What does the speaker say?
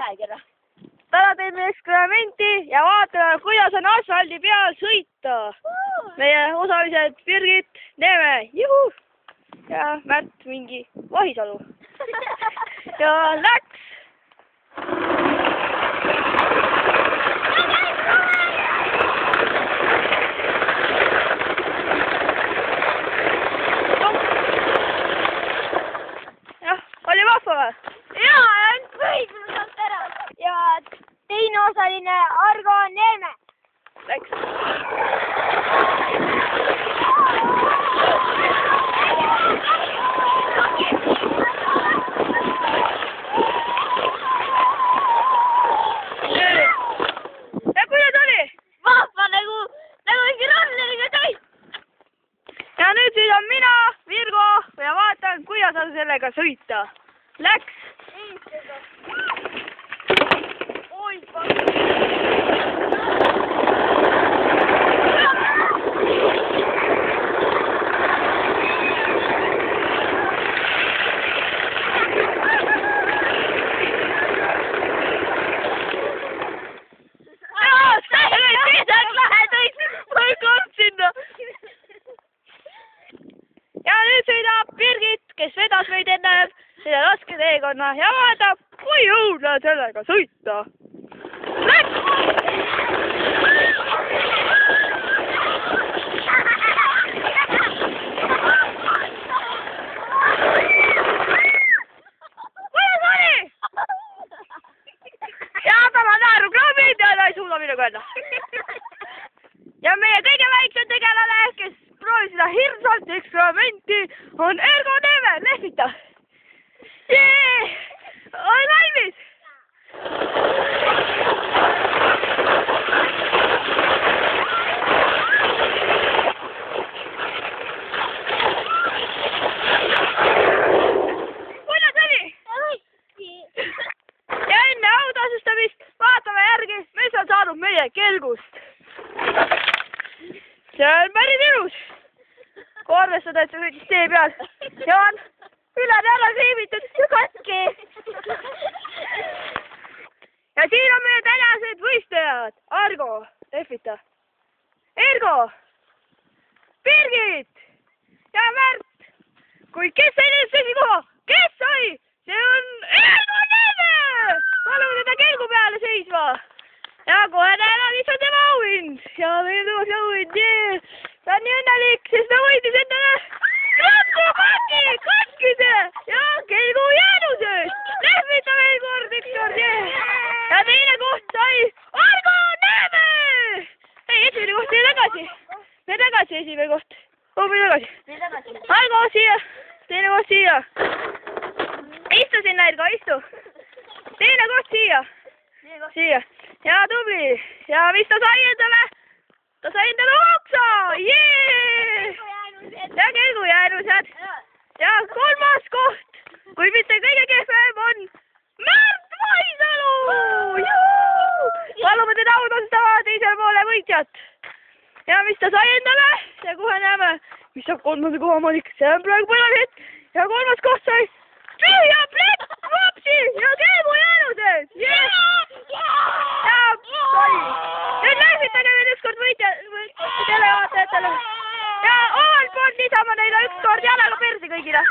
täna teeme eksperimenti ja vaatame, kuidas on asfaldi peal sõita. Meie osalised Birgit, Neeme, juhu! Ja Märt mingi Vahisalu. Ja läks! Jah, oli vahva või? Jaa, ainult võidus saab ära. Ja teine osaline Argo Neeme. Läks. Ja kuidas oli? Vahva nagu mingi ralleriga sõit. Ja nüüd sõidan mina, Virgo, ja vaatan, kuidas on sellega sõita. Läks. Oi, ja nüüd sõidab Birgit, kes vedas meid enne selle raske teekonna ja vaatab, kui õudne sellega sõita. Läks! Kuidas oli? Ja tema naerukraamid ja ta ei suuda midagi öelda. Ja meie kõige väiksem tegelane, kes proovis seda hirmsalt eksperimenti, on Ergo Neeme, lehvita! Jee! Olen valmis! Kuidas oli? Ja enne autasustamist vaatame järgi, mis on saanud meie kelgust. See on päris ilus. Kui arvestada, et see sõitis tee peal. Ja on üled ära kriimitud ja katki. Ja siin on meie tänased võistlejad. Argo, lehvita. Ergo, Birgit ja Märt. Kuid kes sai neist esikoha? Kes sai? See on Ergo Neeme! Palume teda kelgu peale seisma. Ja kohe näeme, mis on tema auhind. Ja meil tuuakse auhind, jee. Ta on nii õnnelik, sest ta võitis endale katkise ja kelgu jäänusest. Lehvita veel kord, üks kord, jee. Ja teine koht sai Argo Neeme! Ei, esimene koht jäi tagasi. Me tagasi esimene koht. Hoopis tagasi. Argo siia, teine koht siia. Istu sinna, Ergo, istu. Teine koht siia. Siia. Ja tubli. Ja mis ta sai endale? Ta sai endale oksa! Jee! Ja kelgu jäänused. Ja kolmas koht, kui mitte kõige kehvem on Märt Vahisalu! Palume teda autastama teisel poole võitjat. Ja mis ta sai endale? Ja kohe näeme, mis saab kolmanda koha omanik. See on praegu põnev hetk. Ja kolmas koht sai tühja plekk, vapsi ja kelgu jäänused. Jee! Ja sai. Nüüd lehvitage veel ükskord televaatajatele. Ja omalt poolt lisame neile ükskord jalaga persi kõigile.